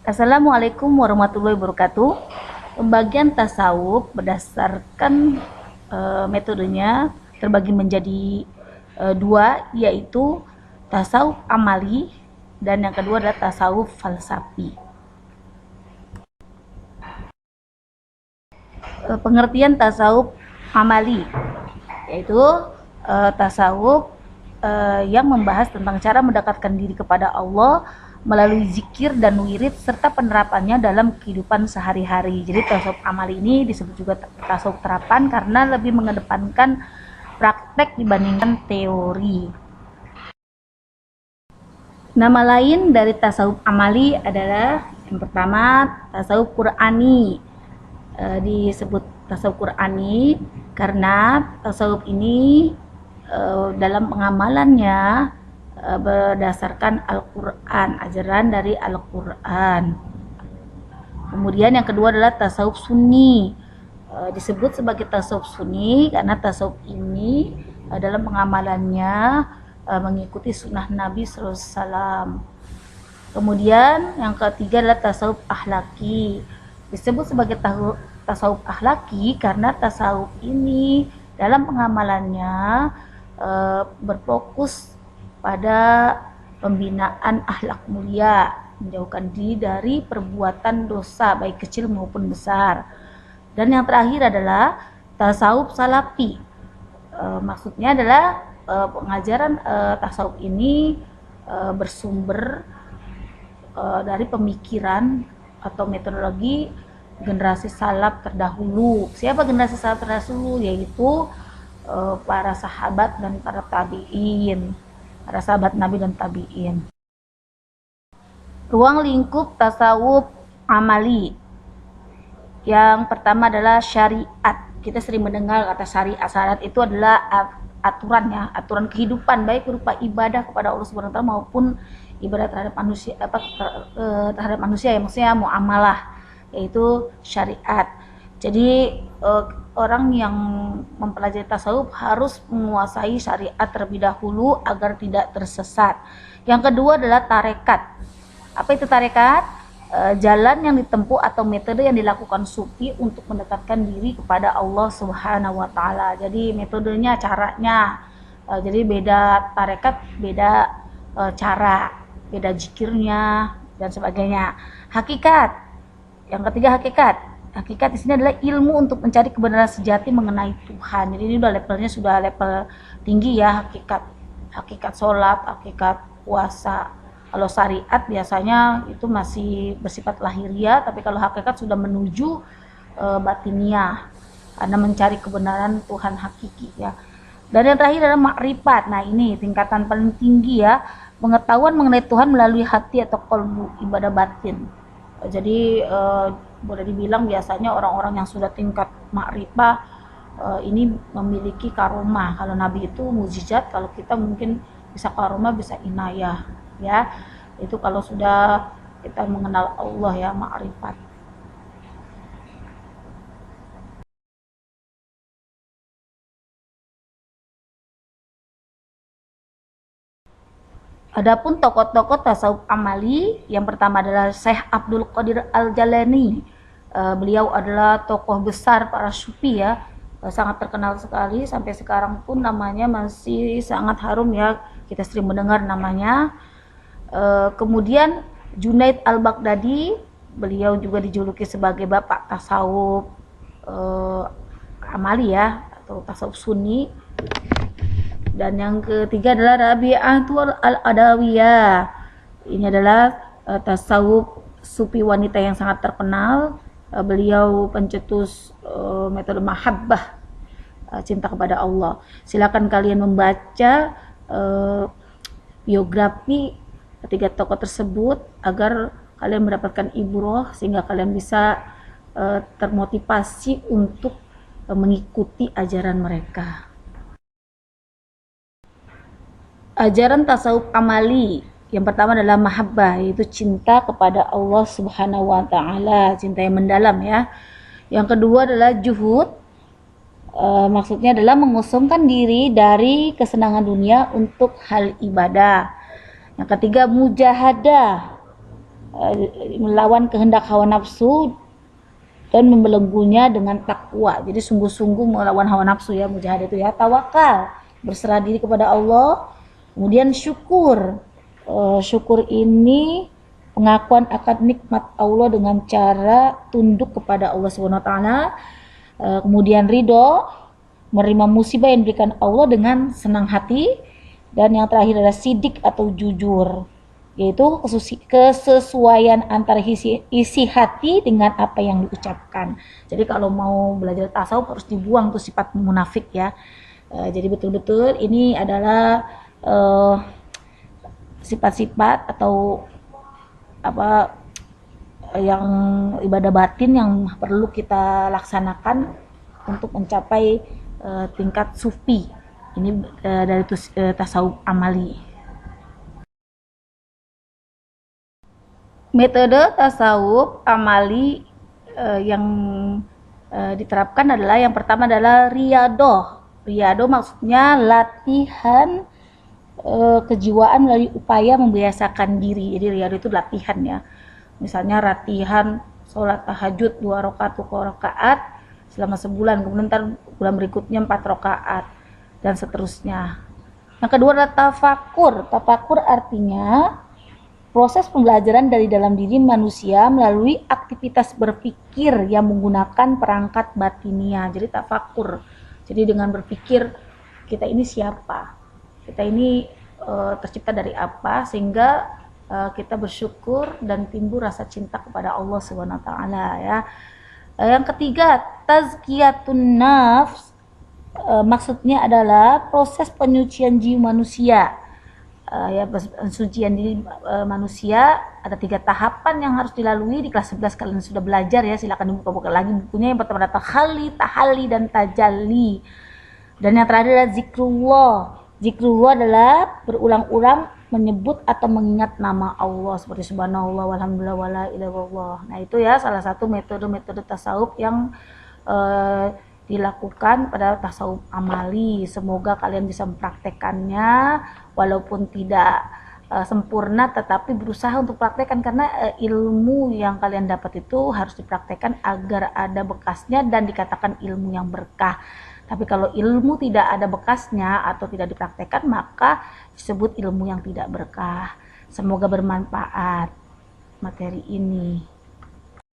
Assalamualaikum warahmatullahi wabarakatuh. Pembagian tasawuf berdasarkan metodenya terbagi menjadi dua, yaitu tasawuf amali dan yang kedua adalah tasawuf falsafi. Pengertian tasawuf amali yaitu tasawuf yang membahas tentang cara mendekatkan diri kepada Allah melalui zikir dan wirid serta penerapannya dalam kehidupan sehari-hari. Jadi tasawuf amali ini disebut juga tasawuf terapan karena lebih mengedepankan praktek dibandingkan teori. Nama lain dari tasawuf amali adalah yang pertama tasawuf Qur'ani. Disebut tasawuf Qur'ani karena tasawuf ini dalam pengamalannya berdasarkan Al-Quran, ajaran dari Al-Quran. Kemudian yang kedua adalah tasawuf Sunni. Disebut sebagai tasawuf Sunni karena tasawuf ini dalam pengamalannya mengikuti sunnah Nabi SAW. Kemudian yang ketiga adalah tasawuf akhlaki. Disebut sebagai tasawuf akhlaki karena tasawuf ini dalam pengamalannya berfokus pada pembinaan akhlak mulia, menjauhkan diri dari perbuatan dosa baik kecil maupun besar. Dan yang terakhir adalah tasawuf salafi. Maksudnya adalah pengajaran tasawuf ini bersumber dari pemikiran atau metodologi generasi salaf terdahulu. Siapa generasi salaf terdahulu? Yaitu para sahabat dan para tabi'in, para sahabat Nabi dan tabi'in. Ruang lingkup tasawuf amali. Yang pertama adalah syariat. Kita sering mendengar kata syariat. Syariat itu adalah aturan ya, aturan kehidupan baik berupa ibadah kepada Allah Subhanahu wa taala maupun ibadah terhadap manusia terhadap manusia ya, maksudnya muamalah, yaitu syariat. Jadi orang yang mempelajari tasawuf harus menguasai syariat terlebih dahulu agar tidak tersesat. Yang kedua adalah tarekat. Apa itu tarekat? Jalan yang ditempuh atau metode yang dilakukan sufi untuk mendekatkan diri kepada Allah Subhanahu wa taala. Jadi metodenya, caranya. Jadi beda tarekat, beda cara, beda zikirnya dan sebagainya. Hakikat. Yang ketiga hakikat. Hakikat di sini adalah ilmu untuk mencari kebenaran sejati mengenai Tuhan. Jadi ini udah levelnya sudah level tinggi ya, hakikat. Hakikat sholat, hakikat puasa. Kalau syariat biasanya itu masih bersifat lahiriah, tapi kalau hakikat sudah menuju batiniah, karena mencari kebenaran Tuhan hakiki ya. Dan yang terakhir adalah makrifat. Nah ini tingkatan paling tinggi ya, pengetahuan mengenai Tuhan melalui hati atau qalbu, ibadah batin. Jadi boleh dibilang biasanya orang-orang yang sudah tingkat makrifah ini memiliki karomah. Kalau Nabi itu mukjizat, kalau kita mungkin bisa karomah, bisa inayah ya. Itu kalau sudah kita mengenal Allah ya, makrifat. Adapun tokoh-tokoh tasawuf amali, yang pertama adalah Syekh Abdul Qadir Al-Jalani. Beliau adalah tokoh besar para sufi ya, sangat terkenal sekali sampai sekarang pun namanya masih sangat harum ya, kita sering mendengar namanya. Kemudian Junaid Al-Baghdadi, beliau juga dijuluki sebagai bapak tasawuf amali ya, atau tasawuf sunni. Dan yang ketiga adalah Rabi'atul Al-Adawiyah. Ini adalah tasawuf sufi wanita yang sangat terkenal. Beliau pencetus metode mahabbah, cinta kepada Allah. Silakan kalian membaca biografi ketiga tokoh tersebut agar kalian mendapatkan ibroh sehingga kalian bisa termotivasi untuk mengikuti ajaran mereka. Ajaran tasawuf amali yang pertama adalah mahabbah, yaitu cinta kepada Allah Subhanahu wa taala, cinta yang mendalam ya. Yang kedua adalah juhud, maksudnya adalah mengosongkan diri dari kesenangan dunia untuk hal ibadah. Yang ketiga mujahadah, melawan kehendak hawa nafsu dan membelenggunya dengan takwa. Jadi sungguh-sungguh melawan hawa nafsu ya, mujahadah itu ya. Tawakal, berserah diri kepada Allah. Kemudian syukur. Syukur ini pengakuan akan nikmat Allah dengan cara tunduk kepada Allah Subhanahu wa taala. Kemudian ridho, menerima musibah yang diberikan Allah dengan senang hati. Dan yang terakhir adalah sidik atau jujur, yaitu kesesuaian antara isi hati dengan apa yang diucapkan. Jadi kalau mau belajar tasawuf harus dibuang tuh sifat munafik ya. Jadi betul-betul ini adalah sifat-sifat atau apa yang ibadah batin yang perlu kita laksanakan untuk mencapai tingkat sufi. Ini dari tasawuf amali. Metode tasawuf amali yang diterapkan adalah yang pertama adalah riyadhah. Riyadhah maksudnya latihan kejiwaan melalui upaya membiasakan diri. Jadi riyadhah itu latihan ya. Misalnya latihan sholat tahajud 2 rakaat 2 rakaat selama sebulan, kemudian bulan berikutnya 4 rakaat dan seterusnya. Yang kedua adalah tafakur. Tafakur artinya proses pembelajaran dari dalam diri manusia melalui aktivitas berpikir yang menggunakan perangkat batinia. Jadi tafakur. Jadi dengan berpikir kita ini siapa? Kita ini tercipta dari apa sehingga kita bersyukur dan timbul rasa cinta kepada Allah Subhanahu wa taala ya. Yang ketiga, tazkiyatun nafs. Maksudnya adalah proses penyucian jiwa manusia. Pensucian diri manusia ada 3 tahapan yang harus dilalui. Di kelas 11 kalian sudah belajar ya, silakan dibuka-buka lagi bukunya. Yang pertama adalah tahalli dan tajalli. Dan yang terakhir adalah zikrullah. Zikrullah adalah berulang-ulang menyebut atau mengingat nama Allah seperti subhanallah walhamdulillah wala ilaha illallah. Nah, itu ya salah satu metode-metode tasawuf yang dilakukan pada tasawuf amali. Semoga kalian bisa mempraktekannya walaupun tidak sempurna, tetapi berusaha untuk praktekkan karena ilmu yang kalian dapat itu harus dipraktekkan agar ada bekasnya dan dikatakan ilmu yang berkah. Tapi kalau ilmu tidak ada bekasnya atau tidak dipraktekkan maka disebut ilmu yang tidak berkah. Semoga bermanfaat materi ini.